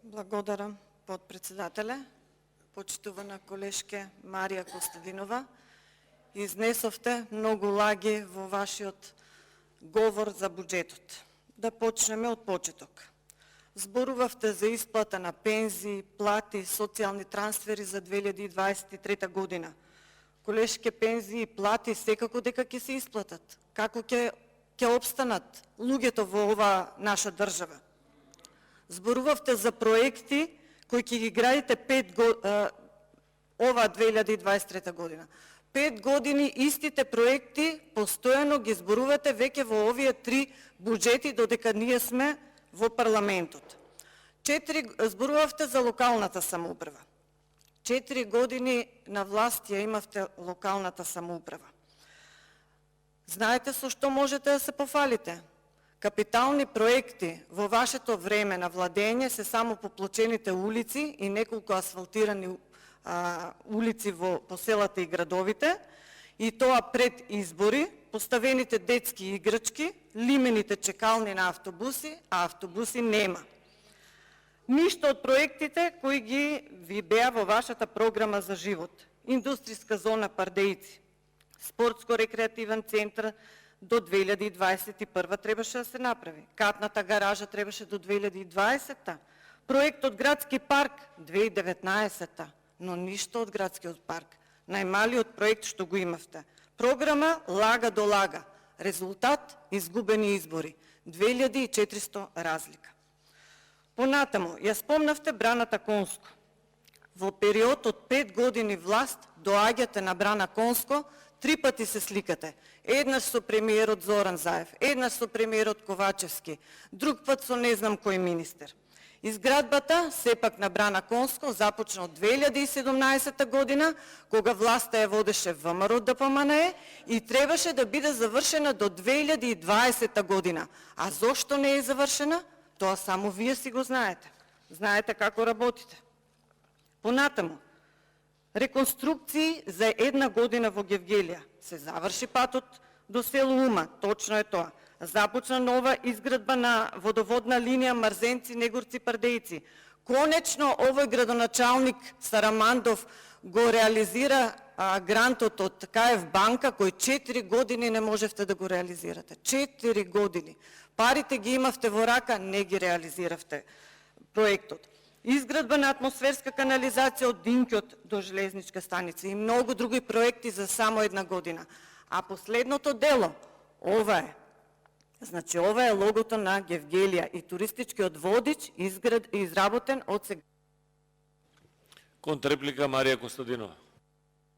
Благодарам, подпредседателе. Почитувана колежке Марија Костадинова, изнесовте многу лаги во вашиот говор за буџетот. Да почнеме од почеток. Зборувавте за исплата на пензии, плати, социјални трансфери за 2023 година. Колешке, пензии и плати секако дека ќе се исплатат. Како ќе опстанат луѓето во оваа наша држава? Зборувавте за проекти кои ќе ги градите ова 2023 година. 5 години истите проекти постојано ги зборувате веќе во овие 3 буџети додека ние сме во парламентот. Зборувавте за локалната самоуправа. 4 години на власт ја имавте локалната самоуправа. Знаете со што можете да се пофалите? Капитални проекти во вашето време на владење се само поплочените улици и неколку асфалтирани улици по селата и градовите, и тоа пред избори, поставените детски играчки, лимените чекални на автобуси, а автобуси нема. Ништо од проектите кои ви беа во вашата програма за живот. Индустријска зона Пардејци, спортско-рекреативен центар до 2021 требаше да се направи. Катната гаража требаше до 2020. Проектот градски парк 2019. Но ништо од градскиот парк. Најмалиот проект што го имавте. Програма лага до лага. Резултат изгубени избори. 2400 разлика. Понатаму, ја спомнавте браната Конско. Во период од 5 години власт доаѓате на брана Конско, 3 пати се сликате. Еднаш со премиерот Зоран Заев, еднаш со премиерот Ковачевски, друг пат со не знам кој министер. Изградбата, сепак на брана Конско, започна од 2017 година, кога власта ја водеше ВМРО ДПМНЕ и требаше да биде завршена до 2020 година. А зошто не е завршена? Тоа само вие си го знаете. Знаете како работите. Понатаму, реконструкции за 1 година во Гевгелија. Се заврши патот до село Ума, точно е тоа. Започна нова изградба на водоводна линија Марзенци-Негорци-Пардејци. Конечно овој градоначалник Сарамандов го реализира грантот од КФ банка, кој 4 години не можевте да го реализирате. 4 години. Парите ги имавте во рака, не ги реализиравте проектот. Изградба на атмосферска канализација од Динкјот до железничка станица и многу други проекти за само 1 година. А последното дело, ова е. Значи, ова е логото на Гевгелија и туристичкиот водич изработен од сега. Контрреплика Марија Костадинова.